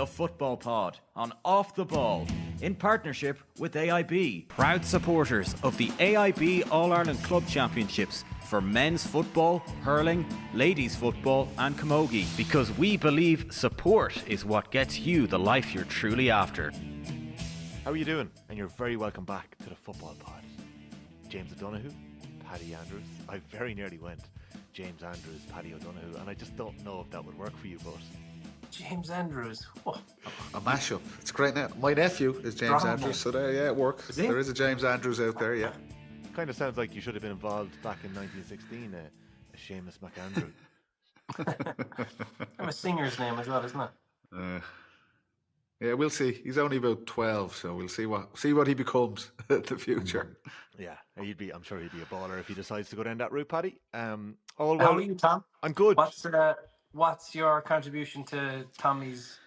the Football Pod on Off the Ball in partnership with AIB. Proud supporters of the AIB All-Ireland Club Championships for men's football, hurling, ladies football and camogie, because we believe support is what gets you the life you're truly after. How are you doing? And you're very welcome back to the Football Pod. James O'Donoghue, Paddy Andrews. I very nearly went James Andrews, Paddy O'Donoghue, and I just don't know if that would work for you, but... James Andrews. Oh. A mashup. It's great now. My nephew is James Drama. Andrews, so there, yeah, it works. There is a James Andrews out there, yeah. Kind of sounds like you should have been involved back in 1916, a Seamus McAndrew. I'm a singer's name as well, isn't it? Yeah, we'll see. He's only about 12, so we'll see what he becomes in the future. Yeah, I'm sure he'd be a baller if he decides to go down that route, Paddy. How are you, Tom? I'm good. What's your contribution to Tommy's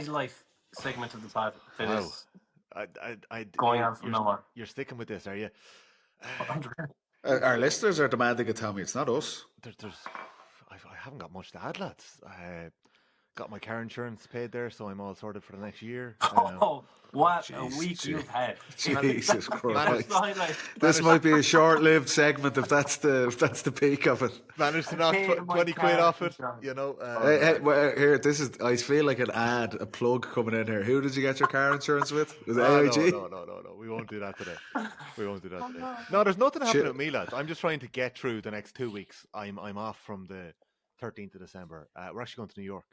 life segment of the pod? Going on from now on. You're sticking with this, are you? Our listeners are demanding it, Tommy. It's not us. I haven't got much to add, lads. Got my car insurance paid there, so I'm all sorted for the next year. What a week you've had! Jesus Christ! This might be a short-lived segment if that's the peak of it. Managed to knock 20 quid off it, you know. Here, I feel like an ad, a plug coming in here. Who did you get your car insurance with? Was it AIG? No. We won't do that today. No, there's nothing happening with me, lads. I'm just trying to get through the next 2 weeks. I'm off from the 13th of December. We're actually going to New York.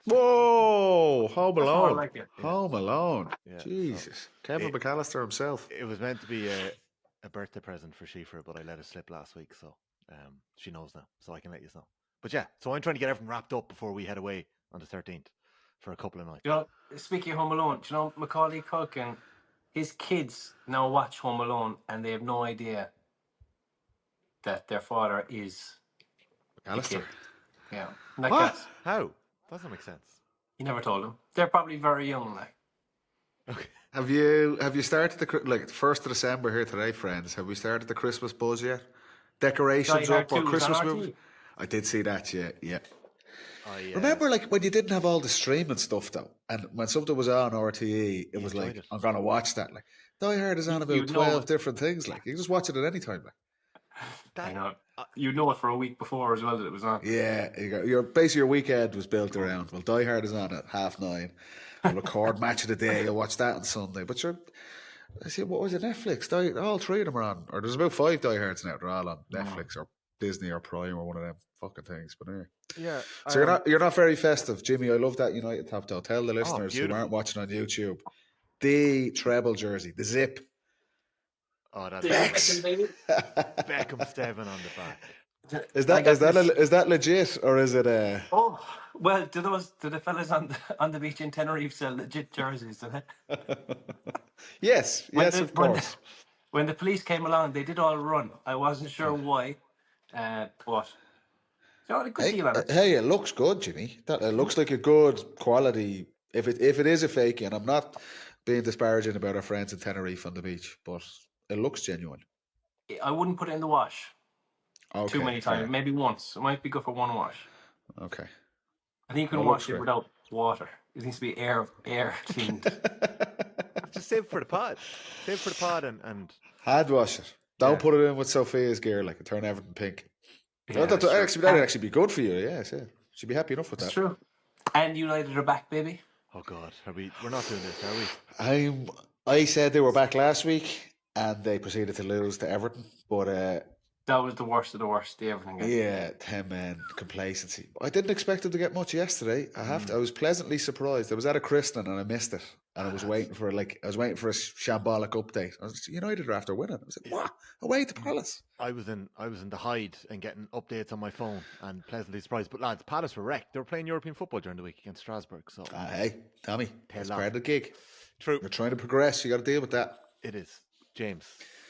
Whoa! Home Alone. Like it. Home Alone. Yeah, Jesus. Kevin McAllister himself. It was meant to be a birthday present for Shifa, but I let it slip last week, so she knows now, so I can let you know. But yeah, so I'm trying to get everything wrapped up before we head away on the 13th for a couple of nights. You know, speaking of Home Alone, do you know Macaulay Culkin? His kids now watch Home Alone, and they have no idea that their father is McAllister. Yeah. What? How? That doesn't make sense. You never told them. They're probably very young, like. Okay. Have you started the 1st of December here today, friends? Have we started the Christmas buzz yet? Decorations up or Christmas movies? I did see that, yeah. Remember, like when you didn't have all the streaming stuff though, and when something was on RTE, it was like I'm gonna watch that. Like Die Hard is on about 12 different things. Like you can just watch it at any time. Like. I know. You know it for a week before as well that it was on. Yeah, your weekend was built around. Well, Die Hard is on at 9:30. We'll record Match of the Day. You'll watch that on Sunday. But I see, what was it? Netflix. All three of them are on. Or there's about 5 Die Hards now. They're all on Netflix or Disney or Prime or one of them fucking things. But anyway. Yeah. So you're not very festive, Jimmy. I love that United top though. Tell the listeners who aren't watching on YouTube, the treble jersey, the zip. Oh, that's Beckham Steven on the back. Is that legit or is it a? Oh well, do the fellas on the beach in Tenerife sell legit jerseys? Do they? Yes, of course. When the police came along, they did all run. I wasn't sure why, but a good deal on it. Hey, it looks good, Jimmy. It looks like a good quality. If it is a fake, and I'm not being disparaging about our friends in Tenerife on the beach, but. It looks genuine. I wouldn't put it in the wash too many times. Fair. Maybe once. It might be good for one wash. Okay. I think you can wash it without water. It needs to be air cleaned. Just save it for the pod. Save it for the pod and hand wash it. Don't put it in with Sophia's gear like turn everything pink. Yeah, that'd actually be good for you. Yes, yeah. She'd be happy enough with that. It's true. And United are back, baby. Oh God, we're not doing this, are we? I said they were back last week. And they proceeded to lose to Everton. But that was the worst of the worst, the Everton game. Yeah, 10-man complacency. I didn't expect them to get much yesterday. I was pleasantly surprised. I was at a christening and I missed it. And I was waiting for a shambolic update. I was United after winning. I was like, what? Away to Palace. I was in the Hyde and getting updates on my phone and pleasantly surprised. But lads, Palace were wrecked. They were playing European football during the week against Strasbourg. So hey, Tommy, that's part of the gig. True. You're trying to progress. You got to deal with that. It is. James,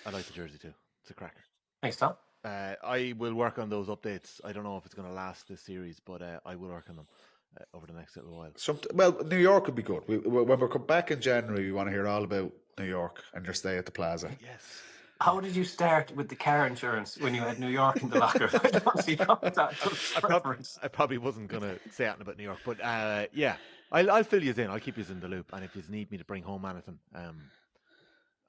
I like the jersey too. It's a cracker. Thanks, Tom. I will work on those updates. I don't know if it's going to last this series, but I will work on them over the next little while. New York would be good. When we come back in January, we want to hear all about New York and your stay at the Plaza. Yes. How did you start with the car insurance when you had New York in the locker? I don't see how that I probably wasn't going to say anything about New York, but yeah. I'll fill you in. I'll keep you in the loop. And if you need me to bring home anything,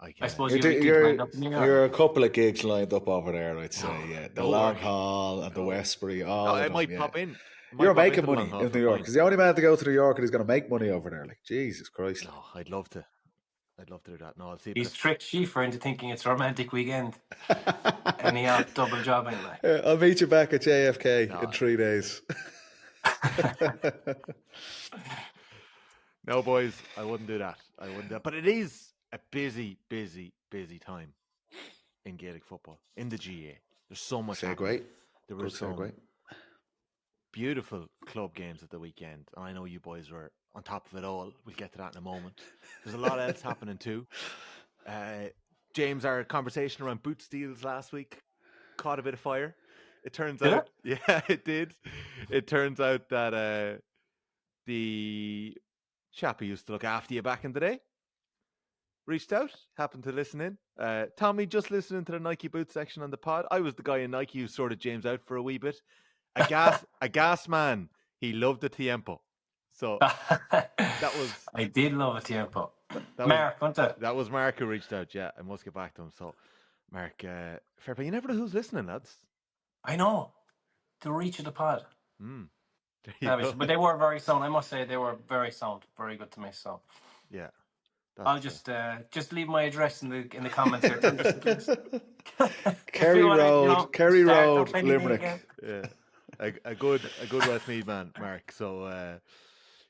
I can. I suppose you're a couple of gigs lined up over there, I'd say. Yeah, the no Long worry. Haul and the Westbury. All of I them, might yeah. pop in. You're making money in New York. He's the only man to go to New York and he's going to make money over there. Like, Jesus Christ. No, I'd love to. I'd love to do that. No, I'll see. He's tricked Schiefer into thinking it's a romantic weekend. And he out double jobbing. Like. I'll meet you back at JFK in 3 days. No, boys, I wouldn't do that. But it is a busy time in Gaelic football, in the GA. There's so much happening. There were some beautiful club games at the weekend. And I know you boys were on top of it all. We'll get to that in a moment. There's a lot else happening too. James, our conversation around boot steals last week caught a bit of fire. It turns out, yeah, it did. It turns out that the chap who used to look after you back in the day reached out, happened to listen in. Tommy, just listening to the Nike boot section on the pod. I was the guy in Nike who sorted James out for a wee bit. A gas man. He loved the Tiempo. So that was. I did love a Tiempo. Mark, wasn't it? That was Mark who reached out. Yeah, I must get back to him. So, Mark, fair play. You never know who's listening, lads. I know. The reach of the pod. But they were very sound. I must say they were very sound. Very good to me. So yeah, I'll just leave my address in the comments here. Kerry Road, Limerick. Yeah, a good Westmeath man, Mark. So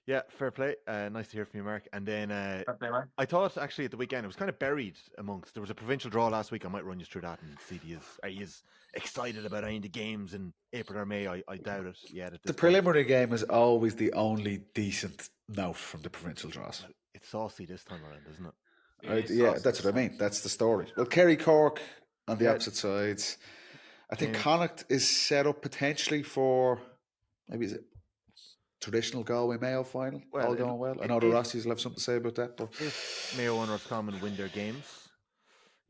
yeah, fair play. Nice to hear from you, Mark. And then I thought actually at the weekend it was kind of buried amongst. There was a provincial draw last week. I might run you through that and see are you excited about any of the games in April or May? I doubt it yet. The preliminary game is always the only decent note from the provincial draws. It's saucy this time around, isn't it? Yeah, that's what I mean. That's the story. Well, Kerry Cork on the opposite sides. I think Connacht is set up potentially for maybe is it traditional Galway Mayo final. All going well. I know the Rossies will have something to say about that. But if Mayo and Roscommon win their games,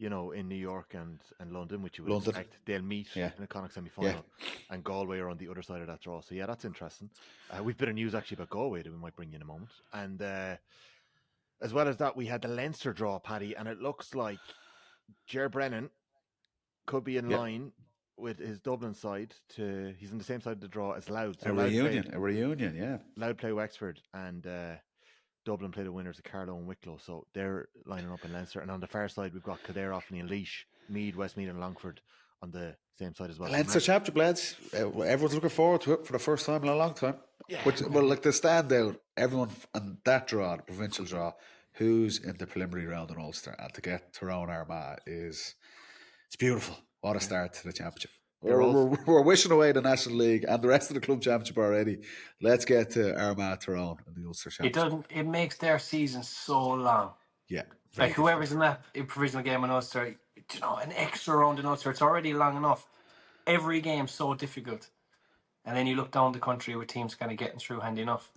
in New York and London, which you would expect, they'll meet in a Connacht semi-final, and Galway are on the other side of that draw. So yeah, that's interesting. We've a bit of news actually about Galway that we might bring you in a moment. And as well as that, we had the Leinster draw, Paddy, and it looks like Ger Brennan could be in line with his Dublin side. He's on the same side of the draw as Louth. So a reunion, yeah. Louth play Wexford, and Dublin play the winners of Carlow and Wicklow. So they're lining up in Leinster. And on the far side, we've got Kildare, Offaly and Laois, Meath, Westmeath and Longford on the same side as well. Leinster Chapter, lads. Everyone's looking forward to it for the first time in a long time. Yeah. Like the standout, everyone on that draw, the provincial draw, who's in the preliminary round in Ulster, and to get Tyrone Armagh it's beautiful. What a start to the championship. We're wishing away the National League and the rest of the club championship already. Let's get to Armagh Tyrone in the Ulster Championship. It makes their season so long. Yeah. Like whoever's in that provisional game in Ulster, an extra round in Ulster, it's already long enough. Every game's so difficult. And then you look down the country with teams kind of getting through handy enough.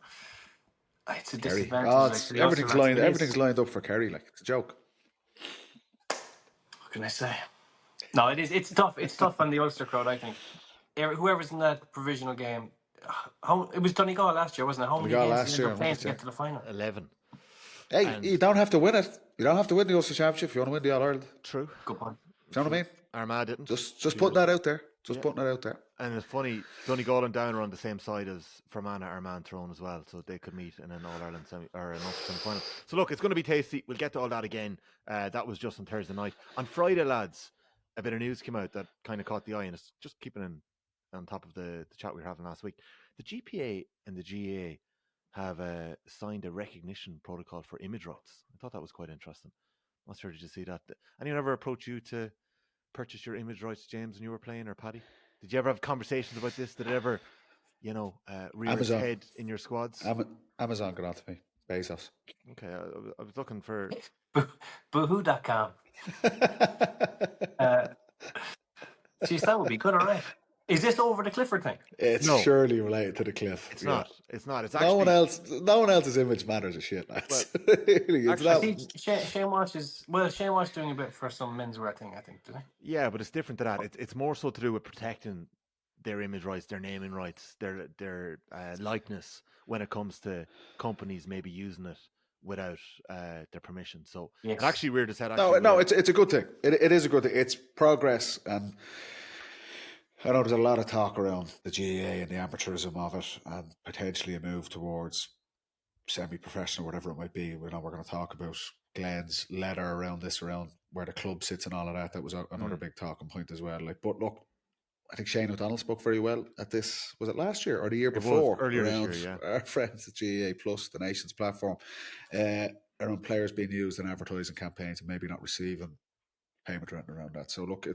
It's a disadvantage. Everything's lined up for Kerry. Like, it's a joke. What can I say? No, it is. It's tough. It's tough on the Ulster crowd, I think. Whoever's in that provisional game, it was Donegal last year, wasn't it? How many games did they play to get to the final? 11. Hey, you don't have to win it. You don't have to win the Ulster Championship if you want to win the All-Ireland. True. Good point. Do you know what I mean? Armagh didn't. Just putting that out there. Putting it out there. And it's funny, Donegal and Down are on the same side as Fermanagh, Armagh and Tyrone as well, so they could meet in an All-Ireland an Ulster semi-final. So look, it's going to be tasty. We'll get to all that again. That was just on Thursday night. On Friday, lads, a bit of news came out that kind of caught the eye, and it's just keeping on top of the chat we were having last week. The GPA and the GA have signed a recognition protocol for image rights. I thought that was quite interesting. I'm not sure, did you see that? Anyone ever approach you to purchase your image rights, James, when you were playing, or Paddy? Did you ever have conversations about this? Did it ever, rear its head in your squads? Amazon got on to me. Bezos. Okay, I was looking for... Boohoo.com. Geez, that would be good, all right. Is this over the Clifford thing? It's surely related to the Cliff. It's not. It's not. It's actually... No one else's image matters a shit, lads. Shane Walsh is doing a bit for some menswear thing, I think, did he? Yeah, but it's different to that. It's more so to do with protecting their image rights, their naming rights, their likeness when it comes to companies maybe using it without their permission. So it actually reared its head. No, it's a good thing. It is a good thing. It's progress, and I know there's a lot of talk around the GAA and the amateurism of it, and potentially a move towards semi-professional, whatever it might be. We know we're going to talk about Glen's letter around where the club sits and all of that. That was another big talking point as well. But look, I think Shane O'Donnell spoke very well at this. Was it last year or the year before? Earlier this year, yeah. Our friends at GAA Plus, the nation's platform, around players being used in advertising campaigns and maybe not receiving payment rent around that. So look,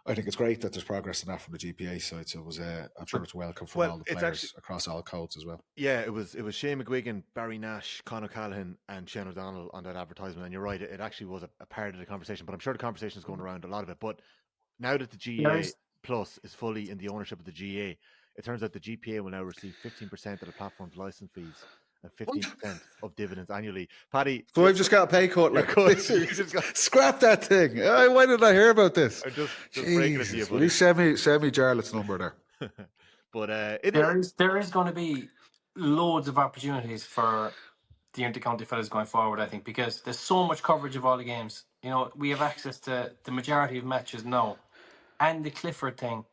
I think it's great that there's progress in that from the GPA side. So it was, I'm sure it's welcome from all the players across all codes as well. Yeah, it was Shane McGuigan, Barry Nash, Conor Callaghan, and Shane O'Donnell on that advertisement. And you're right, it actually was a part of the conversation. But I'm sure the conversation is going around a lot of it. But now that the GAA Plus is fully in the ownership of the GAA, it turns out the GPA will now receive 15% of the platform's license fees and 15% of dividends annually. Paddy, so I've just got a pay cut. Scrap that thing. Why did I hear about this? I'm just breaking it to you, buddy. Send me Jarlath's number there. But there is going to be loads of opportunities for the intercounty fellas going forward, I think, because there's so much coverage of all the games. You know, we have access to the majority of matches now, and the Clifford thing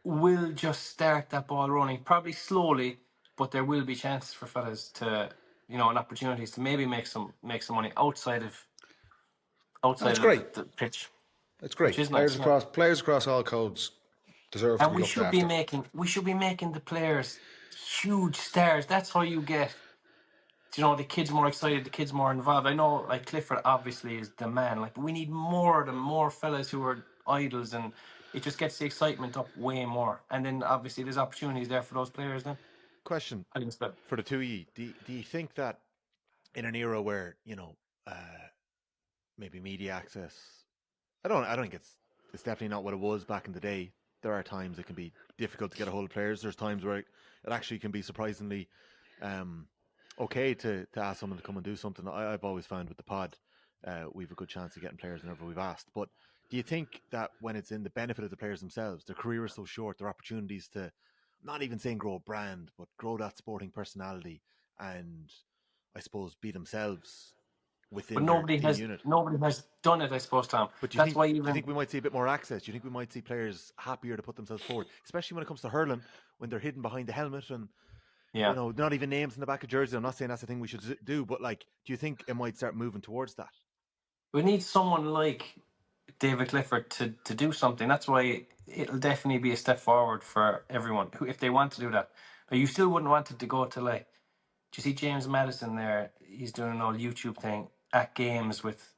will just start that ball running, probably slowly, but there will be chances for fellas to, and opportunities to maybe make some money outside of the pitch. That's great. Players across all codes deserve to be looked after. We should be making the players huge stars. That's how you get, the kids more excited, the kids more involved. I know, like, Clifford obviously is the man, but we need more fellas who are idols, and it just gets the excitement up way more. And then obviously there's opportunities there for those players then. Question for the two of you. Do you think that in an era where, maybe media access, I don't think it's definitely not what it was back in the day. There are times it can be difficult to get a hold of players. There's times where it actually can be surprisingly okay to ask someone to come and do something. I've always found with the pod, we've a good chance of getting players whenever we've asked. But do you think that when it's in the benefit of the players themselves, their career is so short, their opportunities to, not even saying grow a brand, but grow that sporting personality and, I suppose, be themselves within their unit? Nobody has done it, I suppose, Tom. But do you think we might see a bit more access? Do you think we might see players happier to put themselves forward, especially when it comes to hurling, when they're hidden behind the helmet and not even names in the back of jersey? I'm not saying that's the thing we should do, but do you think it might start moving towards that? We need someone like David Clifford to do something. That's why it'll definitely be a step forward for everyone who, if they want to do that. But you still wouldn't want it to go to, do you see James Madison there? He's doing an old YouTube thing at games with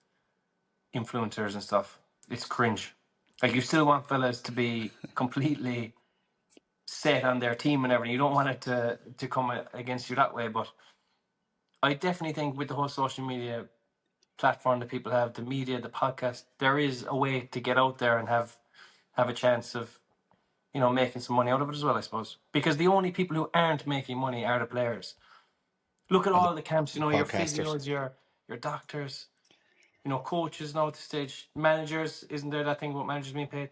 influencers and stuff. It's cringe. You still want fellas to be completely set on their team and everything. You don't want it to come against you that way. But I definitely think with the whole social media platform that people have, the media, the podcast, there is a way to get out there and have a chance of, making some money out of it as well, I suppose. Because the only people who aren't making money are the players. Look at all the camps, your physios, your doctors, coaches now at the stage, managers. Isn't there that thing about managers being paid?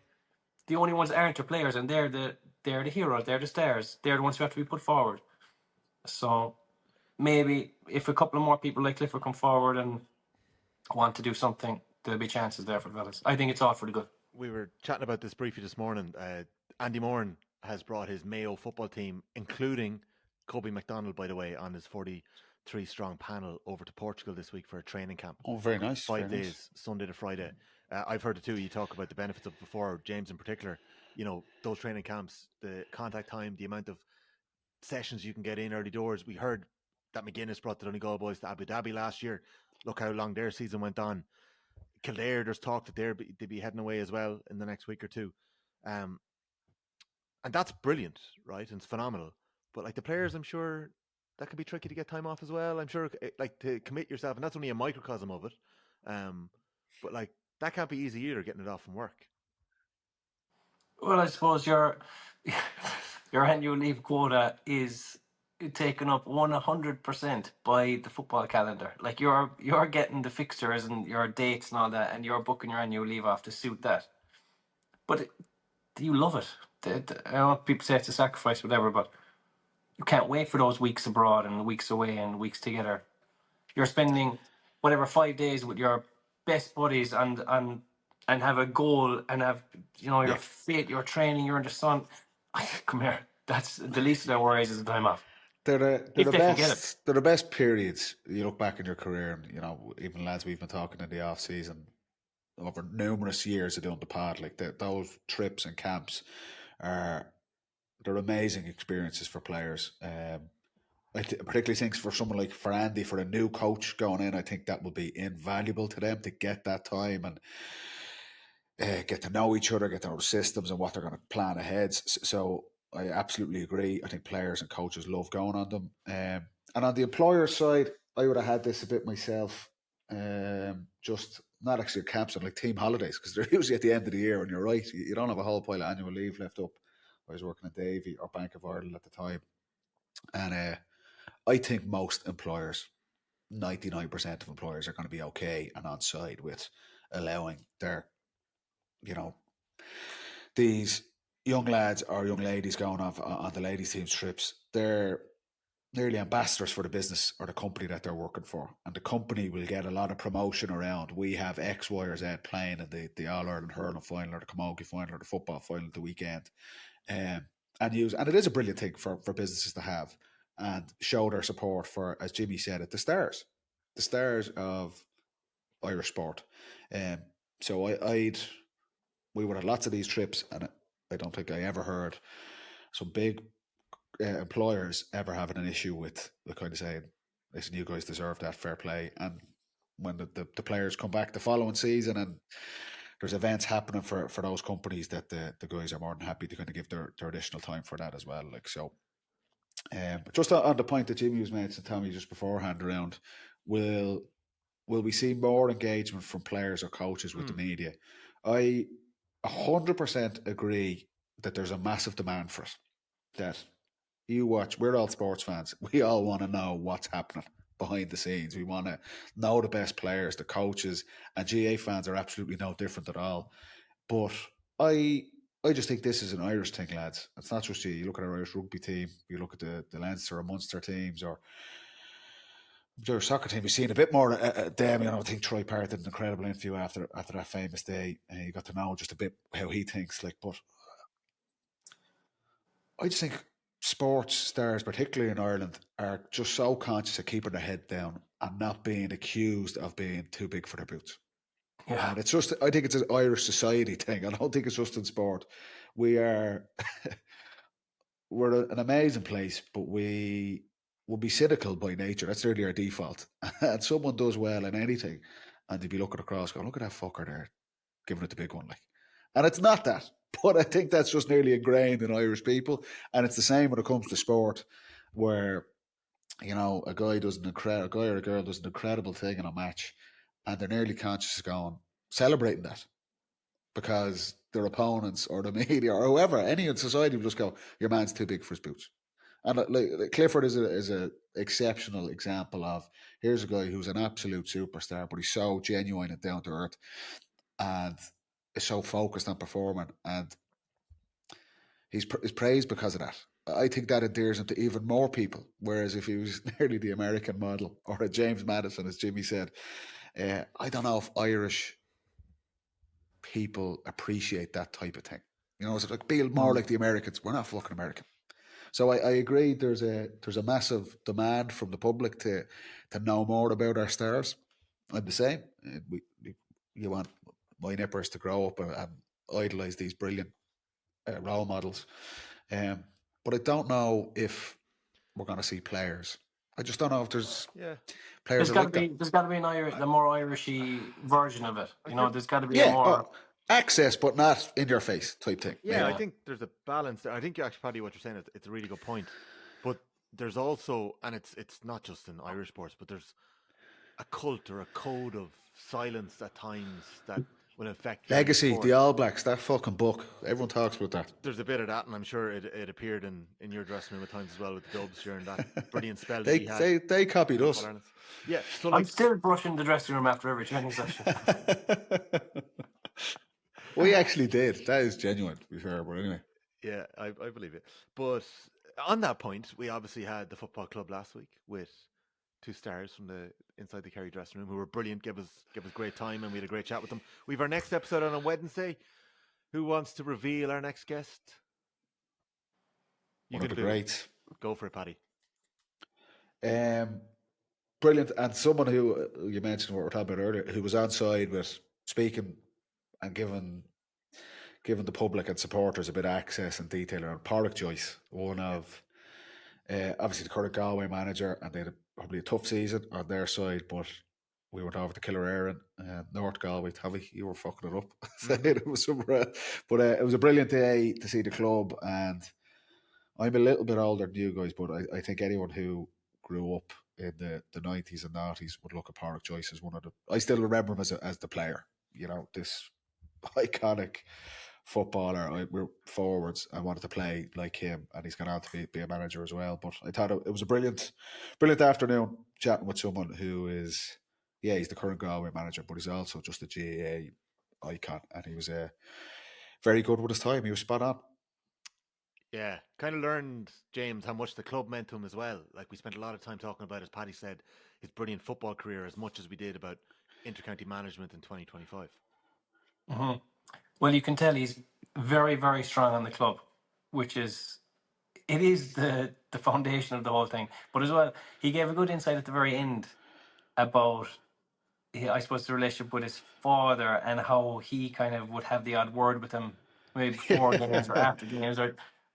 The only ones that aren't are players, and they're the heroes, they're the stars, they're the ones who have to be put forward. So maybe if a couple of more people like Clifford come forward and want to do something, there'll be chances there for the fellas. I think it's all for the good. We were chatting about this briefly this morning. Andy Moran has brought his Mayo football team, including Kobe McDonald, by the way, on his 43-strong panel over to Portugal this week for a training camp. Oh, very nice. 5 days, Sunday to Friday. I've heard the two of you talk about the benefits of it before, James in particular. Those training camps, the contact time, the amount of sessions you can get in early doors. We heard that McGuinness brought the Donegal boys to Abu Dhabi last year. Look how long their season went on. Kildare, there's talk that they'd be heading away as well in the next week or two. And that's brilliant, right? And it's phenomenal. But the players, I'm sure that could be tricky to get time off as well. I'm sure to commit yourself, and that's only a microcosm of it. But that can't be easy either, getting it off from work. Well, I suppose your annual leave quota is taken up 100% by the football calendar. You're getting the fixtures and your dates and all that, and you're booking your annual leave off to suit that. But you love it. I know people say it's a sacrifice, whatever, but you can't wait for those weeks abroad and weeks away and weeks together. You're spending whatever 5 days with your best buddies and have a goal and have you're fit, you're training, you're in the sun. Come here. That's the least of their worries is the time off. They're If the they can get it. best. They're the best periods. You look back in your career, and even lads we've been talking in the off season over numerous years of doing the pod. Like those trips and camps they're amazing experiences for players. I particularly think for Andy, for a new coach going in, I think that will be invaluable to them to get that time and get to know each other, get to know the systems and what they're going to plan ahead. So I absolutely agree. I think players and coaches love going on them. And on the employer side, I would have had this a bit myself. Just not actually camps and like team holidays, because they're usually at the end of the year, and you're right, you don't have a whole pile of annual leave left up. I was working at Davy or Bank of Ireland at the time, and I think most employers, 99% of employers, are going to be okay and on side with allowing their, these young lads or young ladies going off on the ladies' team's trips. They're nearly ambassadors for the business or the company that they're working for, and the company will get a lot of promotion around. We have X, Y, or Z playing in the All Ireland hurling final or the camogie final or the football final at the weekend, and it is a brilliant thing for businesses to have and show their support for, as Jimmy said, the stars of Irish sport. So we would have lots of these trips, and I don't think I ever heard some big employers ever having an issue with the kind of saying, listen, you guys deserve that, fair play. And when the players come back the following season and there's events happening for those companies, that the guys are more than happy to kind of give their additional time for that as well. Like, so just on the point that Jimmy was made to Tommy just beforehand around, will we see more engagement from players or coaches with the media? I 100% agree that there's a massive demand for it. That you watch, we're all sports fans. We all want to know what's happening behind the scenes. We want to know the best players, the coaches, and GA fans are absolutely no different at all. But I just think this is an Irish thing, lads. It's not just you look at our Irish rugby team, you look at the Leinster or Munster teams, or their soccer team. We've seen a bit more them. I think Troy Parrott did an incredible interview after that famous day, and you got to know just a bit how he thinks. Like, but I just think sports stars, particularly in Ireland, are just so conscious of keeping their head down and not being accused of being too big for their boots. Yeah. And it's just, I think it's an Irish society thing. I don't think it's just in sport. We're an amazing place, but we will be cynical by nature. That's really our default. And someone does well in anything, and they'd be looking across, going, look at that fucker there, giving it the big one. Like, and it's not that. But I think that's just nearly ingrained in Irish people. And it's the same when it comes to sport, where, a guy or a girl does an incredible thing in a match, and they're nearly conscious of celebrating that, because their opponents or the media or whoever, any in society will just go, your man's too big for his boots. And like Clifford is a exceptional example of, here's a guy who's an absolute superstar, but he's so genuine and down to earth, and is so focused on performing, and he's praised because of that. I think that endears him to even more people. Whereas if he was nearly the American model or a James Madison, as Jimmy said, I don't know if Irish people appreciate that type of thing. It's like be more like the Americans. We're not fucking American. So I agree. There's a massive demand from the public to know more about our stars. I'm the same. You want my nippers to grow up and idolise these brilliant role models. But I don't know if we're going to see players. I just don't know if there's players. There's got to be the more Irishy version of it. There's got to be a more access, but not in your face type thing. Yeah, I think there's a balance there. I think actually, Paddy, what you're saying, it's a really good point. But there's also, and it's not just in Irish sports, but there's a cult or a code of silence at times that will affect Legacy, the All Blacks, that fucking book. Everyone talks about that. There's a bit of that, and I'm sure it appeared in your dressing room at times as well with the Dubs during that brilliant spell that he had. They copied us. Yeah, so I'm still brushing the dressing room after every training session. We actually did. That is genuine, to be fair, but anyway. Yeah, I believe it. But on that point, we obviously had the football club last week with 2 stars from the inside the Kerry dressing room who were brilliant, give us great time, and we had a great chat with them. We have our next episode on Wednesday. Who wants to reveal our next guest? You One of the greats. Go for it, Paddy. Brilliant, and someone who you mentioned what we were talking about earlier, who was on side with speaking and giving the public and supporters a bit of access and detail around Pádraic Joyce, one of obviously the current Galway manager, and they had probably a tough season on their side, but we went over to Killearn, North Galway. Tommy, you were fucking it up. It was somewhere, but it was a brilliant day to see the club, and I'm a little bit older than you guys, but I think anyone who grew up in the 90s and 90s would look at Pádraic Joyce as one of the... I still remember him as the player, this iconic footballer. We're forwards. I wanted to play like him, and he's gone on to be a manager as well. But I thought it was a brilliant afternoon chatting with someone who is, he's the current Galway manager, but he's also just a GAA icon, and he was very good with his time. He was spot on. Yeah, kind of learned, James, how much the club meant to him as well. Like, we spent a lot of time talking about, as Paddy said, his brilliant football career as much as we did about intercounty management in 2025. Mm-hmm. Well, you can tell he's very, very strong on the club, which is the foundation of the whole thing. But as well, he gave a good insight at the very end about, I suppose, the relationship with his father and how he kind of would have the odd word with him maybe before games or after games.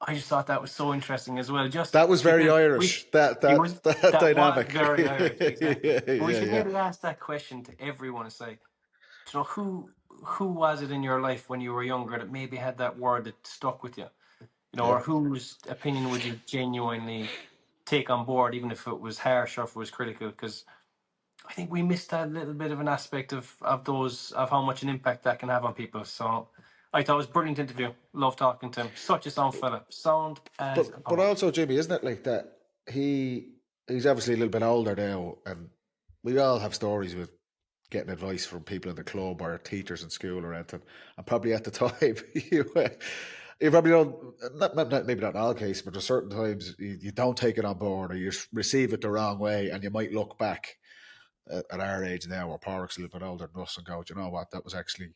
I just thought that was so interesting as well. That was very Irish. That dynamic. Was very Irish, exactly. We should maybe ask that question to everyone. It's like, who was it in your life when you were younger that maybe had that word that stuck with you? Or whose opinion would you genuinely take on board, even if it was harsh or if it was critical? Because I think we missed that little bit of an aspect of how much an impact that can have on people. So I thought it was a brilliant interview. Love talking to him. Such a sound fella. Sound as but also, Jimmy, isn't it like that? He's obviously a little bit older now, and we all have stories with getting advice from people in the club or teachers in school or anything. And probably at the time, you probably don't, maybe not in all cases, but there's certain times you don't take it on board or you receive it the wrong way, and you might look back at our age now, or Pádraic's a little bit older than us, and go, do you know what, that was actually...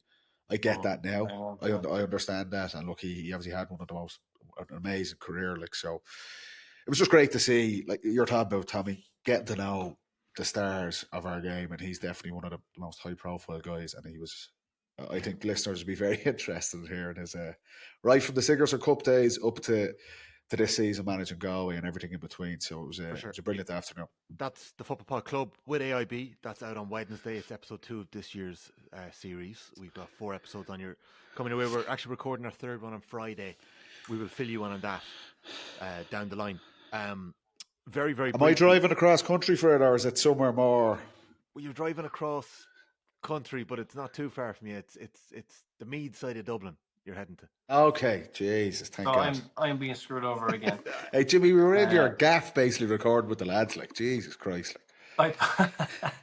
I get that now. I understand that, and look, he obviously had an amazing career. Like, so it was just great to see. Like you're talking about, Tommy, getting to know the stars of our game, and he's definitely one of the most high-profile guys. And he was, I think, listeners would be very interested in hearing his right from the Sigerson Cup days up to this season managing Galway and everything in between. So it was a brilliant afternoon. That's the Football Club with AIB. That's out on Wednesday. It's episode 2 of this year's series. We've got 4 episodes on your coming away. We're actually recording our 3rd one on Friday. We will fill you in on that down the line. Very, very. Am I driving across country for it, or is it somewhere more? Well, you're driving across country, but it's not too far from you. It's the Meath side of Dublin you're heading to. Okay, Jesus, thank God. I'm being screwed over again. Hey, Jimmy, we were in your gaff basically recording with the lads. Like, Jesus Christ, like.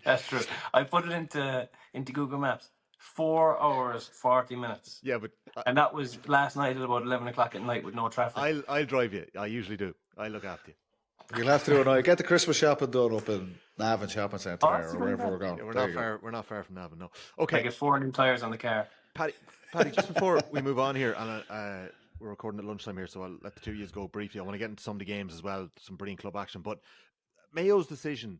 That's true. I put it into Google Maps. 4 hours 40 minutes. Yeah, but and that was last night at about 11 o'clock at night with no traffic. I'll drive you. I usually do. I look after you. You'll have to do it now. Get the Christmas shopping done up in Navan Shopping Centre or wherever we're going. Yeah, we're not far from Navan, no. Okay. I get 4 new tyres on the car. Paddy, just before we move on here, and we're recording at lunchtime here, so I'll let the 2 of you go briefly. I want to get into some of the games as well, some brilliant club action. But Mayo's decision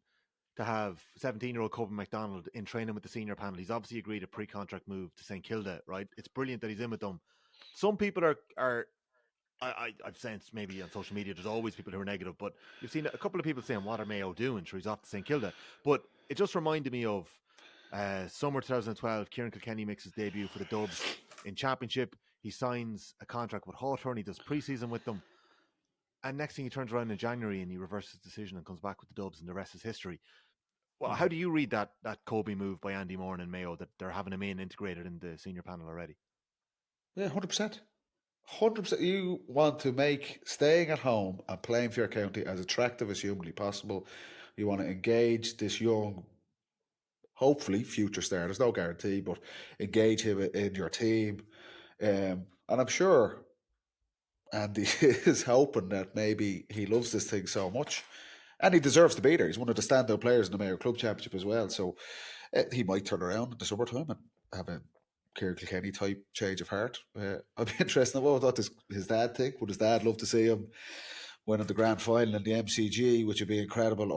to have 17-year-old Coben McDonald in training with the senior panel, he's obviously agreed a pre-contract move to St Kilda, right? It's brilliant that he's in with them. Some people are I've sensed maybe on social media there's always people who are negative, but you've seen a couple of people saying, what are Mayo doing? Sure, he's off to St Kilda. But it just reminded me of summer 2012, Kieran Kilkenny makes his debut for the Dubs in Championship. He signs a contract with Hawthorn, he does pre-season with them, and next thing he turns around in January and he reverses his decision and comes back with the Dubs, and the rest is history. Well, how do you read that Kobe move by Andy Moran and Mayo, that they're having him integrated in the senior panel already? Yeah, 100%. 100%. You want to make staying at home and playing for your county as attractive as humanly possible. You want to engage this young, hopefully future star. There's no guarantee, but engage him in your team. And I'm sure and he is hoping that maybe he loves this thing so much, and he deserves to be there. He's one of the standout players in the Mayo Club Championship as well. So he might turn around in the summertime and have a Kieran Kilkenny type change of heart. I'd be interested in what his dad think. Would his dad love to see him winning the grand final in the MCG, which would be incredible,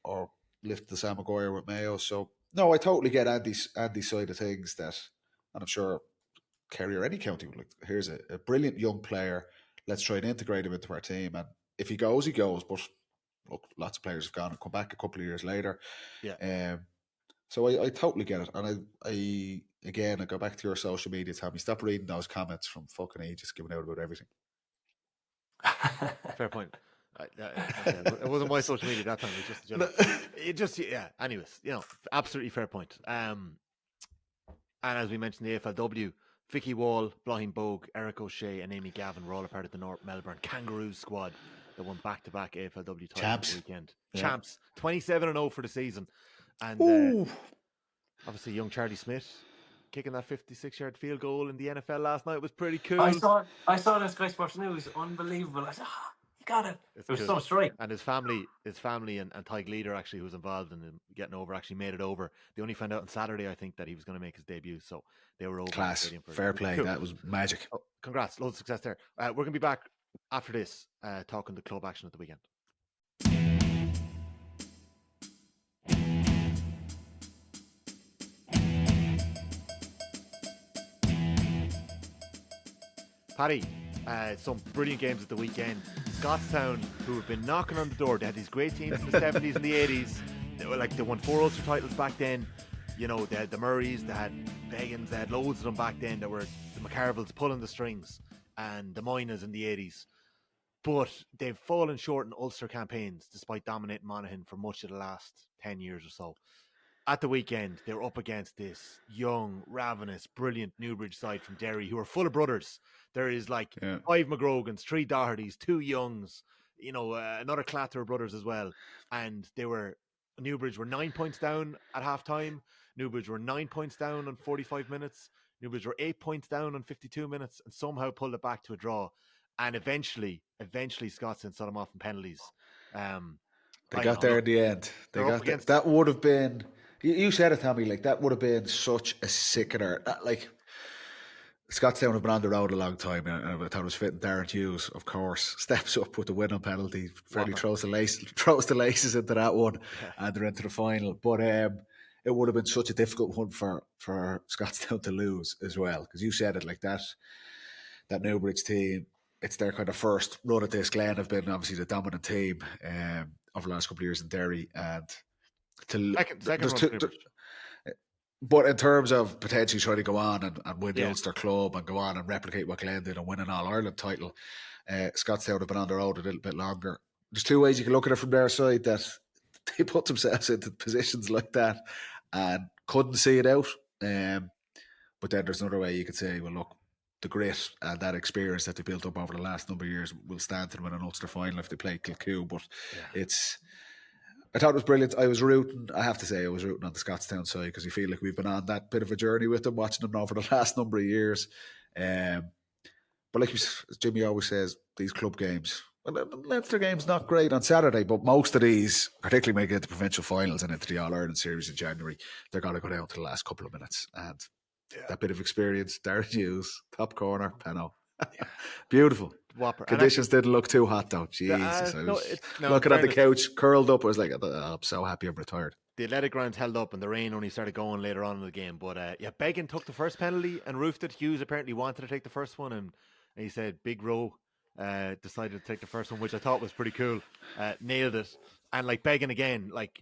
or lift the Sam Maguire with Mayo? So no, I totally get Andy's side of things, that, and I'm sure Kerry or any county would like, here's a brilliant young player. Let's try and integrate him into our team. And if he goes, he goes. But look, lots of players have gone and come back a couple of years later. Yeah. So I totally get it. And I go back to your social media, Tommy. Stop reading those comments from fucking ages giving out about everything. Fair point. It wasn't my social media that time. It was just yeah. Anyways, absolutely fair point. And as we mentioned, the AFLW, Vicky Wall, Blaine Bogue, Eric O'Shea, and Amy Gavin were all a part of the North Melbourne Kangaroos squad that won back-to-back AFLW titles the weekend. Yeah. Champs, 27-0 for the season, and obviously young Charlie Smith kicking that 56-yard field goal in the NFL last night was pretty cool. I saw it on Sky Sports News. Unbelievable. I said, he got it. It was so straight. And his family and Tyke Leader, actually, who was involved in him getting over, actually made it over. They only found out on Saturday, I think, that he was going to make his debut. So they were over. Class. Fair play. Cool. That was magic. Oh, congrats. Loads of success there. We're going to be back after this, talking the club action at the weekend. Paddy, some brilliant games at the weekend. Scotstown, who have been knocking on the door, they had these great teams in the 70s and the 80s. They won 4 Ulster titles back then. They had the Murrays, they had Begans, they had loads of them back then that were the McCarvilles pulling the strings, and the Moynas in the 80s. But they've fallen short in Ulster campaigns despite dominating Monaghan for much of the last 10 years or so. At the weekend, they were up against this young, ravenous, brilliant Newbridge side from Derry who are full of brothers. There is 5 McGrogans, 3 Dohertys, 2 Youngs, another Clatter of brothers as well. And Newbridge were 9 points down at half time. Newbridge were 9 points down on 45 minutes. Newbridge were 8 points down on 52 minutes and somehow pulled it back to a draw. And eventually Scotstown saw them off in penalties. They got there in the end. They got there. That would have been, you said it, Tommy, that would have been such a sickener. Scotstown have been on the road a long time, and I thought it was fitting. Darren Hughes, of course, steps up with the winning penalty. Fairly throws the laces into that one, and they're into the final. But it would have been such a difficult one for Scotstown to lose as well, because you said it like that. That Newbridge team, it's their kind of first run at this. Glen have been obviously the dominant team over the last couple of years in Derry, and second but in terms of potentially trying to go on and win the Ulster Club and go on and replicate what Glen did and win an All-Ireland title, Scotstown have been on the road a little bit longer. There's 2 ways you can look at it from their side, that they put themselves into positions like that and couldn't see it out. But then there's another way you could say, well, look, the grit and that experience that they built up over the last number of years will stand to them in an Ulster final if they play Kilcoo. But I thought it was brilliant. I was rooting on the Scotstown side, because you feel like we've been on that bit of a journey with them, watching them now for the last number of years. But like Jimmy always says, these club games, Leinster game's not great on Saturday, but most of these, particularly when you get to the provincial finals and into the All-Ireland series in January, they're going to go down to the last couple of minutes. And that bit of experience, Darren Hughes, top corner, Penno. Beautiful. Whopper. Conditions didn't look too hot though. Jesus, I was looking at the couch, curled up. I was like, I'm so happy I'm retired. The athletic grounds held up and the rain only started going later on in the game. But Beggan took the first penalty and roofed it. Hughes apparently wanted to take the first one, and he said Big Row decided to take the first one, which I thought was pretty cool. Nailed it. And Beggan again, like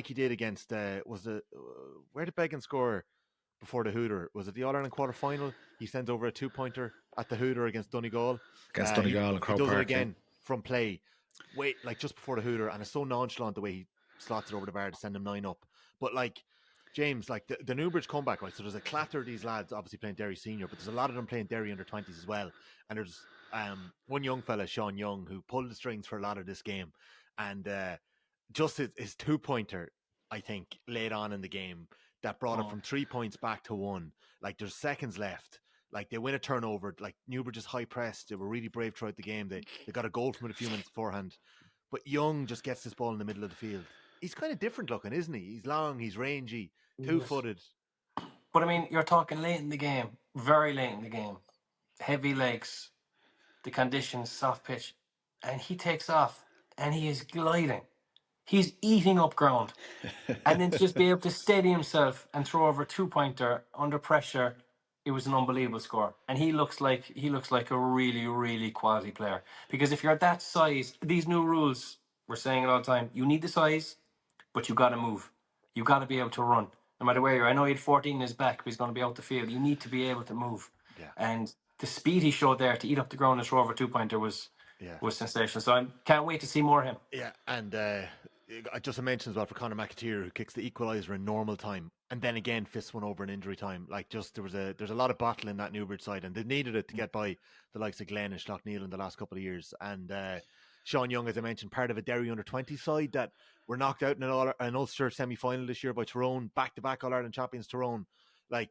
he did against where did Beggan score before the Hooter? Was it the All-Ireland quarter-final? He sends over a 2-pointer at the Hooter against Donegal. Against Donegal and Croke Park. He does it again from play. Just before the Hooter, and it's so nonchalant the way he slots it over the bar to send him 9 up. But James, the Newbridge comeback, right? So there's a clatter of these lads obviously playing Derry senior, but there's a lot of them playing Derry under 20s as well. And there's one young fella, Sean Young, who pulled the strings for a lot of this game. And just his 2-pointer, I think, late on in the game, that brought it from 3 points back to 1. There's seconds left. Like they win a turnover, like Newbridge is high pressed. They were really brave throughout the game. They got a goal from it a few minutes beforehand. But Young just gets this ball in the middle of the field. He's kind of different looking, isn't he? He's long, he's rangy, 2-footed. But I mean, you're talking late in the game, very late in the game, heavy legs, the conditions, soft pitch, and he takes off and he is gliding. He's eating up ground. And then to just be able to steady himself and throw over a 2-pointer under pressure, it was an unbelievable score. And he looks like a really, really quality player. Because if you're at that size, these new rules, we're saying it all the time, you need the size, but you got to move. You got to be able to run. No matter where you're. I know he had 14 in his back, but he's going to be out the field. You need to be able to move. Yeah. And the speed he showed there to eat up the ground and throw over a 2-pointer was sensational. So I can't wait to see more of him. Yeah, and I just mentioned as well for Conor McAteer, who kicks the equaliser in normal time, and then again fists one over in injury time. Like there's a lot of battle in that Newbridge side, and they needed it to get by the likes of Glen and Schlockneil in the last couple of years. And Sean Young, as I mentioned, part of a Derry under-20 side that were knocked out in an Ulster semi-final this year by Tyrone, back-to-back All-Ireland champions Tyrone. Like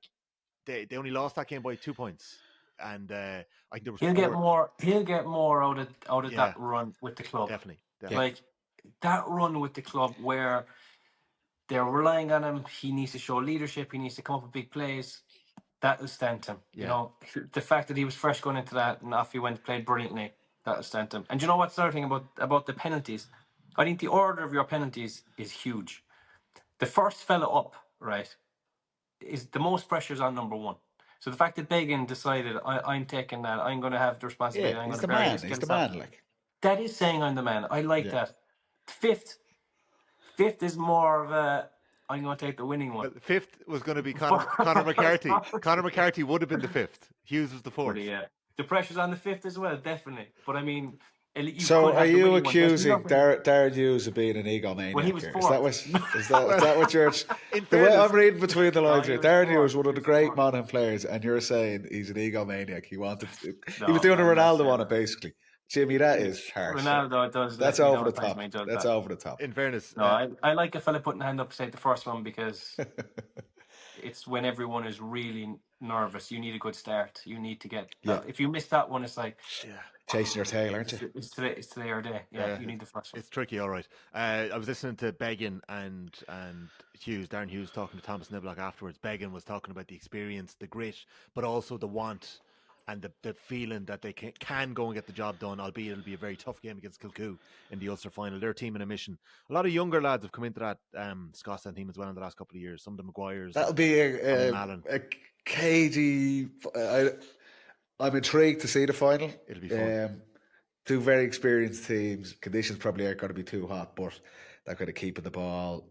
they only lost that game by 2 points. And I think there was he'll get more out of that run with the club. Definitely. Like that run with the club where they're relying on him. He needs to show leadership. He needs to come up with big plays. That will stand him. Yeah. You know, the fact that he was fresh going into that and off he went, played brilliantly. That will stand him. And you know what's the other thing about the penalties? I think the order of your penalties is huge. The first fella up, right, is the most pressure is on number one. So the fact that Begin decided, I'm taking that, I'm going to have the responsibility. Yeah, he's the man. He's the man. Like that is saying I'm the man. I like that. Fifth is more of a I'm going to take the winning one. Well, fifth was going to be Conor McCarthy. Conor McCarthy would have been the fifth. Hughes was the fourth. Yeah, the pressure's on the fifth as well, definitely. But I mean, so are you accusing Darren Hughes of being an egomaniac? When he was fourth. Is that what you're? The way I'm reading between the lines here, Darren Hughes, one of the great Monaghan players, and you're saying he's an egomaniac. He was doing a Ronaldo on it, basically. Jimmy, that is harsh. Ronaldo does. That's over the top. That's over the top. In fairness, no, I like a fella putting a hand up to say the first one because it's when everyone is really nervous. You need a good start. You need to get. If you miss that one, it's like chasing your tail, aren't you? It's today or day. Yeah, you need the first one. It's tricky, all right. I was listening to Begin and Hughes, Darren Hughes, talking to Thomas Niblock afterwards. Begin was talking about the experience, the grit, but also the want and the feeling that they can go and get the job done, albeit it'll be a very tough game against Kilcoo in the Ulster final. They're a team in a mission. A lot of younger lads have come into that Scotstown team as well in the last couple of years. Some of the Maguires. That'll be a cagey. I'm intrigued to see the final. It'll be fun. Two very experienced teams. Conditions probably aren't going to be too hot, but they're going to keep the ball.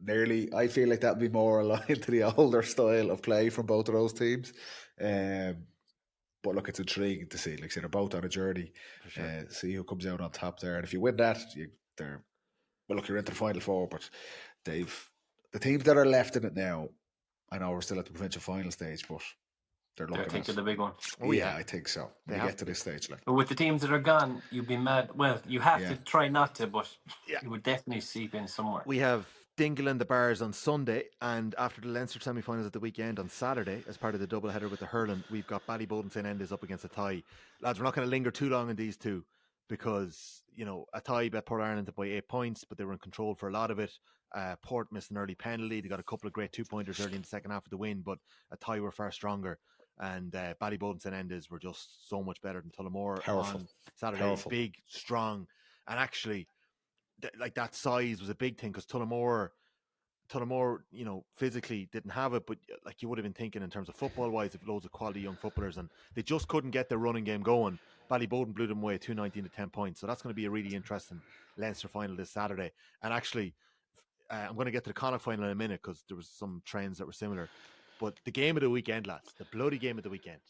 I feel like that would be more aligned to the older style of play from both of those teams. But look, it's intriguing to see. Like I said, they're both on a journey. Sure. See who comes out on top there. And if you win that, you're into the final four. But the teams that are left in it now, I know we're still at the provincial final stage, but they're looking at the big one. Oh yeah, I think so. They get to this stage, like. But with the teams that are gone, you'd be mad. Well, you have to try not to, but you would definitely seep in somewhere. We have Dingle and the Bars on Sunday, and after the Leinster semi-finals at the weekend on Saturday, as part of the double header with the hurling, we've got Ballyboden St Enda's up against a tie. Lads, we're not going to linger too long on these two because, a tie bet Port Ireland by 8 points, but they were in control for a lot of it. Port missed an early penalty. They got a couple of great 2-pointers early in the second half of the win, but a tie were far stronger. And Ballyboden St Enda's were just so much better than Tullamore on Saturday. Powerful. Big, strong, and actually, that size was a big thing because Tullamore, physically didn't have it, but like you would have been thinking in terms of football-wise, if loads of quality young footballers, and they just couldn't get their running game going. Ballyboden blew them away 2-19 to 10 points. So that's going to be a really interesting Leinster final this Saturday. And actually, I'm going to get to the Connacht final in a minute because there was some trends that were similar. But the game of the weekend, lads, the bloody game of the weekend.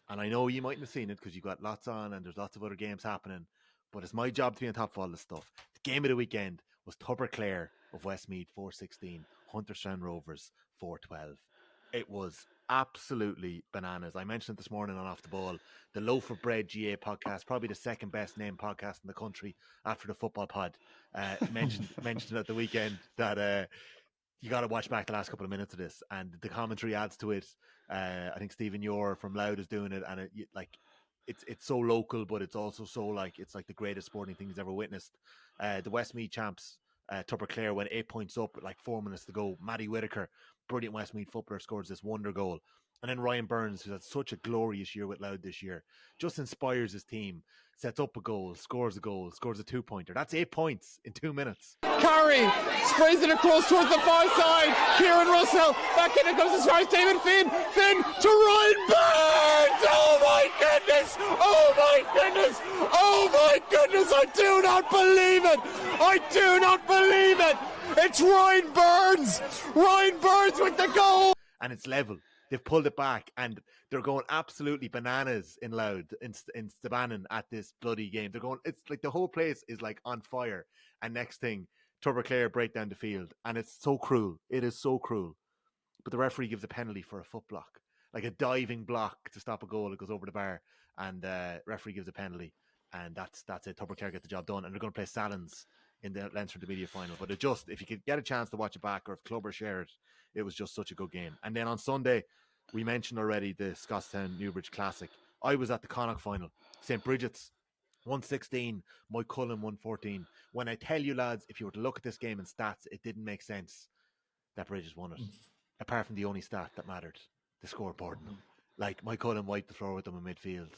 And I know you mightn't have seen it because you've got lots on and there's lots of other games happening. But it's my job to be on top of all this stuff. The game of the weekend was Tubberclair of Westmeath 4-16, Hunterstown Rovers 4-12. It was absolutely bananas. I mentioned it this morning on Off the Ball. The Loaf of Bread GA podcast, probably the second best named podcast in the country after the Football Pod. Mentioned at the weekend that you got to watch back the last couple of minutes of this, and the commentary adds to it. I think Stephen Ure from Loud is doing it, and it's so local, but it's also so like it's like the greatest sporting thing he's ever witnessed. The Westmeath champs, Tubberclair, went 8 points up with like 4 minutes to go. Maddie Whitaker, brilliant Westmeath footballer, scores this wonder goal. And then Ryan Burns, who's had such a glorious year with Loud this year, just inspires his team, sets up a goal, scores a 2-pointer. That's 8 points in 2 minutes. Carey sprays it across towards the far side. Kieran Russell, back in it comes as far as David Finn. Finn to Ryan Burns! Oh my goodness! Oh my goodness! Oh my goodness! I do not believe it! I do not believe it! It's Ryan Burns! Ryan Burns with the goal! And it's level. They've pulled it back, and they're going absolutely bananas in Loud, in Stabannon at this bloody game. They're going, it's like the whole place is like on fire. And next thing, Tubberclair break down the field, and it's so cruel. It is so cruel. But the referee gives a penalty for a foot block, like a diving block to stop a goal. It goes over the bar, and referee gives a penalty, and that's it. Tubberclair get the job done, and they're going to play Salins in the Leinster Intermediate final. But if you could get a chance to watch it back, or if Clubber share it, it was just such a good game. And then on Sunday, we mentioned already the Scotstown-Newbridge Classic. I was at the Connacht final. St. Brigids 116, Maigh Cuillin 114. When I tell you, lads, if you were to look at this game in stats, it didn't make sense that Brigids won it. Apart from the only stat that mattered, the scoreboard. Like, Maigh Cuillin wiped the floor with them in midfield.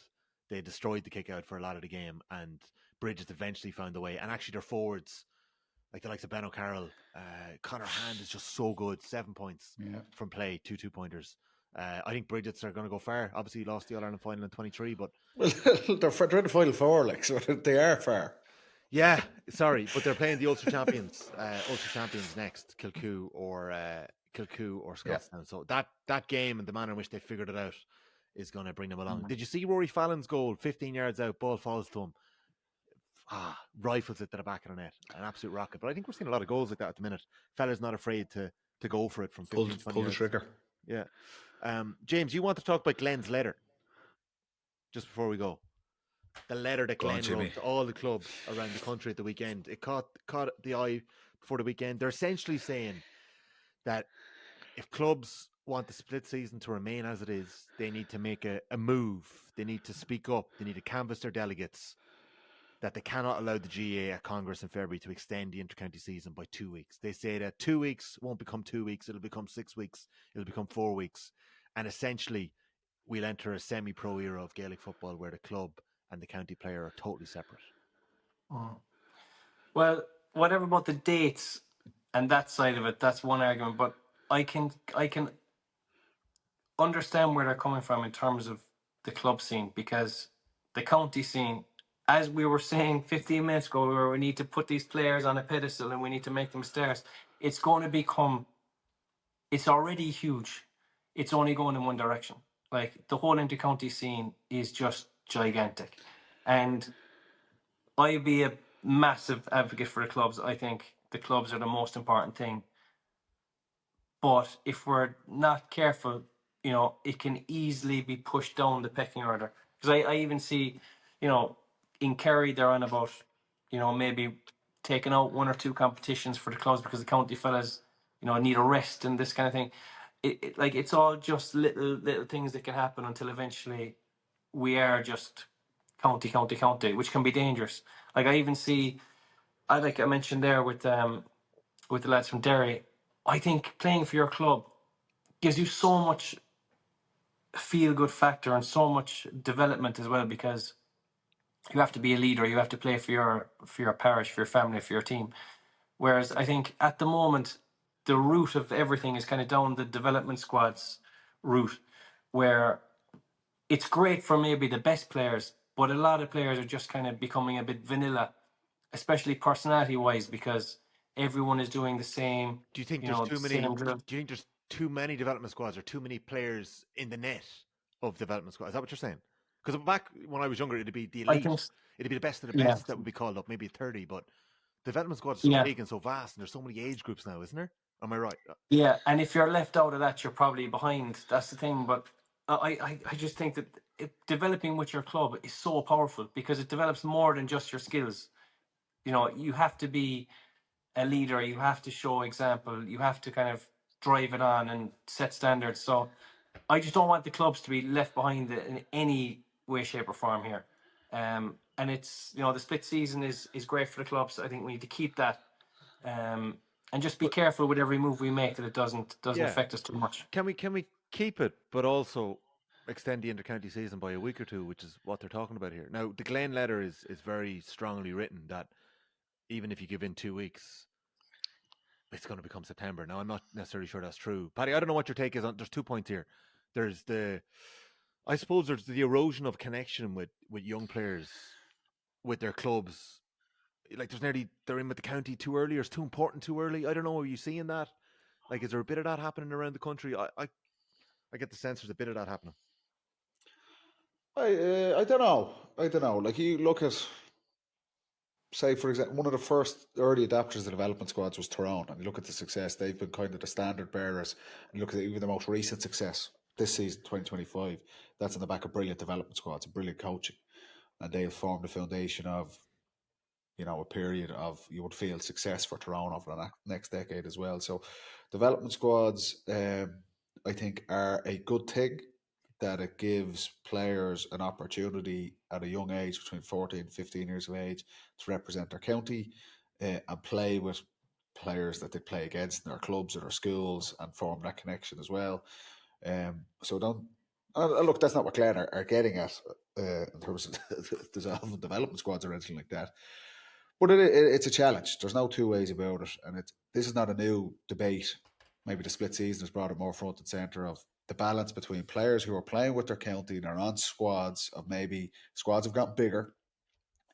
They destroyed the kick out for a lot of the game, and Brigids eventually found the way. And actually their forwards, like the likes of Ben O'Carroll, Conor Hand is just so good. 7 points from play, 2-pointers. I think Brigids are going to go far. Obviously, lost the All-Ireland final in 23, but... Well, they're in the final four, like, so they are far. Yeah, sorry, but they're playing the Ulster champions. Ulster champions next, Kilcoo or Scotstown. Yeah. So that game and the manner in which they figured it out is going to bring them along. Did you see Rory Fallon's goal? 15 yards out, ball falls to him. Rifles it to the back of the net. An absolute rocket. But I think we're seeing a lot of goals like that at the minute. Fella's not afraid to go for it from 15, 20 pull the yards. trigger. Yeah. James, you want to talk about Glen's letter just before we go? The letter that Glen wrote to all the clubs around the country at the weekend. It caught the eye before the weekend. They're essentially saying that if clubs want the split season to remain as it is, they need to make a move. They need to speak up. They need to canvass their delegates, that they cannot allow the GA at Congress in February to extend the inter-county season by 2 weeks. They say that 2 weeks won't become 2 weeks. It'll become 6 weeks. It'll become 4 weeks. And essentially, we'll enter a semi-pro era of Gaelic football where the club and the county player are totally separate. Well, whatever about the dates and that side of it, that's one argument. But I can understand where they're coming from in terms of the club scene, because the county scene, as we were saying 15 minutes ago, where we need to put these players on a pedestal and we need to make them stars, it's going to become, it's already huge. It's only going in one direction. Like, the whole inter-county scene is just gigantic. And I'd be a massive advocate for the clubs. I think the clubs are the most important thing. But if we're not careful, it can easily be pushed down the pecking order. Because I even see, in Kerry, they're on about, maybe taking out 1 or 2 competitions for the clubs because the county fellas, need a rest and this kind of thing. It's all just little things that can happen until eventually we are just county, which can be dangerous. Like, I even see, like I mentioned there with the lads from Derry, I think playing for your club gives you so much feel-good factor and so much development as well, because you have to be a leader, you have to play for your parish, for your family, for your team. Whereas I think at the moment, the root of everything is kind of down the development squads route, where it's great for maybe the best players, but a lot of players are just kind of becoming a bit vanilla, especially personality-wise, because everyone is doing the same. Do you think there's too many? Do you think there's too many development squads or too many players in the net of development squads? Is that what you're saying? Because back when I was younger, it'd be the elite. It'd be the best of the best that would be called up, maybe 30. But development squads are so big and so vast, and there's so many age groups now, isn't there? Am I right? Yeah, and if you're left out of that, you're probably behind. That's the thing. But I just think that developing with your club is so powerful, because it develops more than just your skills. You have to be a leader. You have to show example. You have to kind of drive it on and set standards. So I just don't want the clubs to be left behind in any way, shape, or form here. And it's, the split season is great for the clubs. I think we need to keep that, and just be careful with every move we make that it doesn't affect us too much. Can we keep it, but also extend the intercounty season by a week or two, which is what they're talking about here. Now, the Glen letter is very strongly written that even if you give in 2 weeks, it's going to become September. Now, I'm not necessarily sure that's true. Paddy, I don't know what your take is on. There's 2 points here. There's I suppose there's the erosion of connection with young players, with their clubs. Like they're in with the county too early, or it's too important too early. I don't know. Are you seeing that? Like, is there a bit of that happening around the country? I get the sense there's a bit of that happening. I don't know. Like, you look at, say, for example, one of the first early adapters of the development squads was Tyrone, and you look at the success. They've been kind of the standard bearers. And you look at even the most recent success this season, 2025. That's on the back of brilliant development squads and brilliant coaching, and they've formed the foundation of, a period of, you would feel, success for Tyrone over the next decade as well. So development squads, I think, are a good thing, that it gives players an opportunity at a young age, between 14 and 15 years of age, to represent their county and play with players that they play against in their clubs or their schools, and form that connection as well. So don't look, that's not what Glen are getting at in terms of dissolving development squads or anything like that. But it's a challenge. There's no two ways about it. And this is not a new debate. Maybe the split season has brought it more front and centre, of the balance between players who are playing with their county and are on squads of, maybe squads have gotten bigger,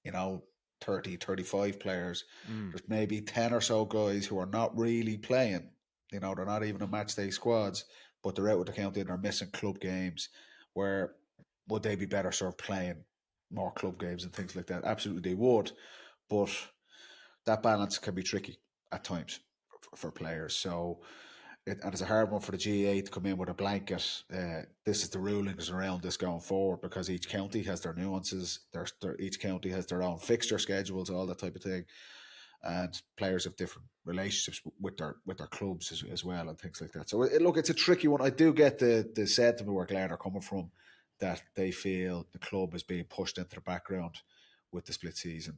30, 35 players. There's maybe 10 or so guys who are not really playing. They're not even in match day squads, but they're out with the county and they're missing club games. Where would they be better served playing more club games and things like that? Absolutely they would. But that balance can be tricky at times for players. So, and it's a hard one for the GAA to come in with a blanket. This is the rulings around this going forward, because each county has their nuances. Each county has their own fixture schedules, all that type of thing, and players have different relationships with their clubs as well, and things like that. So it's a tricky one. I do get the sentiment where Glen are coming from, that they feel the club is being pushed into the background with the split season.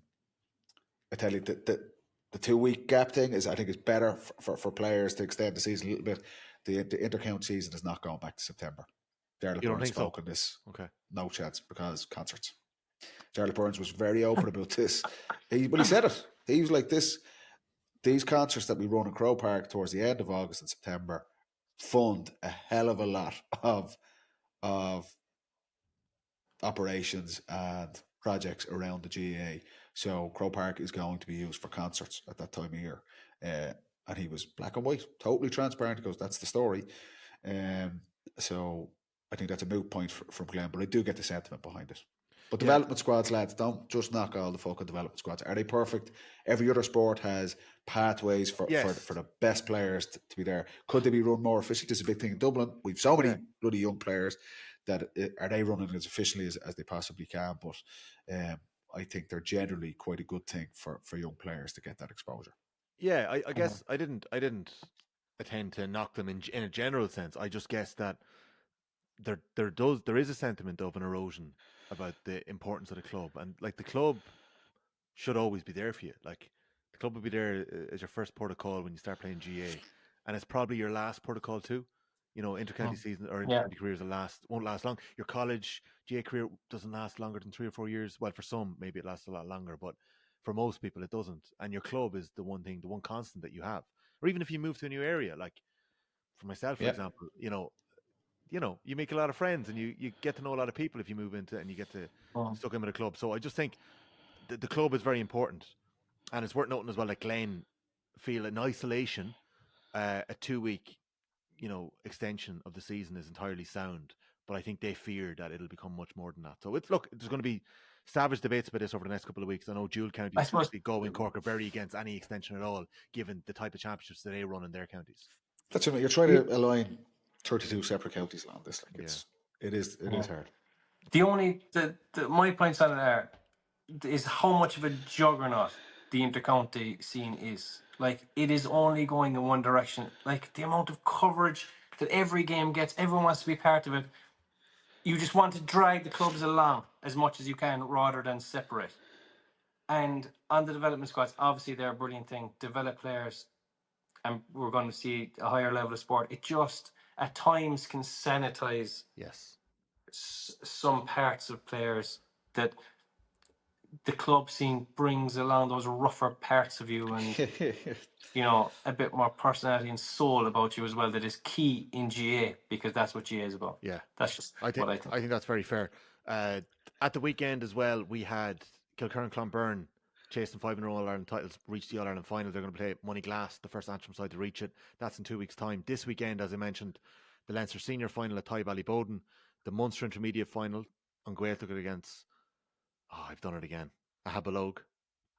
I tell you, the 2 week gap thing I think is better for players to extend the season a little bit. The intercounty season is not going back to September. Charlie Burns spoke on this. Okay. No chance, because concerts. Charlie Burns was very open about this. He said it. He was like, these concerts that we run in Crow Park towards the end of August and September fund a hell of a lot of operations and projects around the GAA. So Crow Park is going to be used for concerts at that time of year. And he was black and white, totally transparent. He goes, that's the story. So I think that's a moot point from Glen, but I do get the sentiment behind it. But development squads, lads, don't just knock all the fucking development squads. Are they perfect? Every other sport has pathways for the best players to be there. Could they be run more efficiently? This is a big thing in Dublin. We've so many bloody young players that are they running as efficiently as they possibly can. But I think they're generally quite a good thing for young players to get that exposure. Yeah, I guess I didn't attend to knock them in a general sense. I just guess that there is a sentiment of an erosion about the importance of the club, and like the club should always be there for you. Like the club will be there as your first port of call when you start playing GA, and it's probably your last port of call too. Intercounty season or intercounty careers won't last long. Your college GA career doesn't last longer than 3 or 4 years. Well, for some, maybe it lasts a lot longer, but for most people, it doesn't. And your club is the one constant that you have. Or even if you move to a new area, like for myself, for example, you make a lot of friends and you get to know a lot of people if you move into it and you get to stuck in with a club. So I just think the club is very important. And it's worth noting as well that Glen feel in isolation, a 2 week extension of the season is entirely sound, but I think they fear that it'll become much more than that. So there's going to be savage debates about this over the next couple of weeks. I know Jewel County, especially Galway, Cork, are very against any extension at all, given the type of championships that they run in their counties. That's what you're trying to align 32 separate counties on this. It is hard. The only my points on it is how much of a juggernaut the intercounty scene is. Like, it is only going in one direction. Like, the amount of coverage that every game gets, everyone wants to be part of it. You just want to drag the clubs along as much as you can rather than separate. And on the development squads, obviously they're a brilliant thing. Develop players, and we're going to see a higher level of sport. It just, at times, can sanitize some parts of players that the club scene brings along, those rougher parts of you, and you know, a bit more personality and soul about you as well, that is key in GA, because that's what GA is about. Yeah, that's just what I think. I think that's very fair. At the weekend as well, we had Kilkerran and Clonberne chasing 5 in a row All-Ireland titles, reached the All-Ireland final. They're going to play Money Glass, the first Antrim side to reach it. That's in 2 weeks' time. This weekend, as I mentioned, the Leinster Senior final at Ty Ballyboden, the Munster Intermediate final on Gaeltacht against, I've done it again, Ahabalog.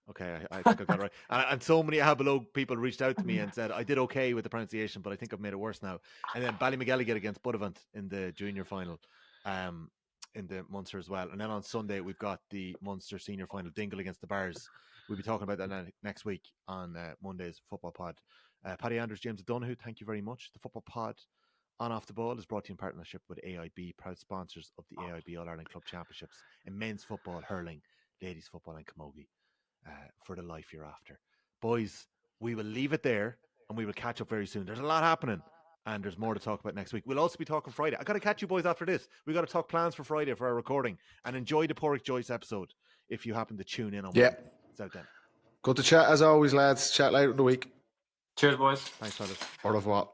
Okay, I think I got it right. And so many Ahabalog people reached out to me and said I did okay with the pronunciation, but I think I've made it worse now. And then Ballymcgelliget against Buttevant in the junior final, in the Munster as well. And then on Sunday we've got the Munster senior final, Dingle against the Bars. We'll be talking about that next week on Monday's Football Pod. Paddy Andrews, James O'Donoghue, thank you very much. The Football Pod on Off the Ball is brought to you in partnership with AIB, proud sponsors of the AIB All-Ireland Club Championships in men's football, hurling, ladies football and camogie. For the life you're after. Boys, we will leave it there and we will catch up very soon. There's a lot happening and there's more to talk about next week. We'll also be talking Friday. I got to catch you boys after this. We got to talk plans for Friday for our recording, and enjoy the Porrick Joyce episode if you happen to tune in on Monday. It's out then. Good to chat as always, lads. Chat later in the week. Cheers, boys. Thanks, fellas. Au revoir.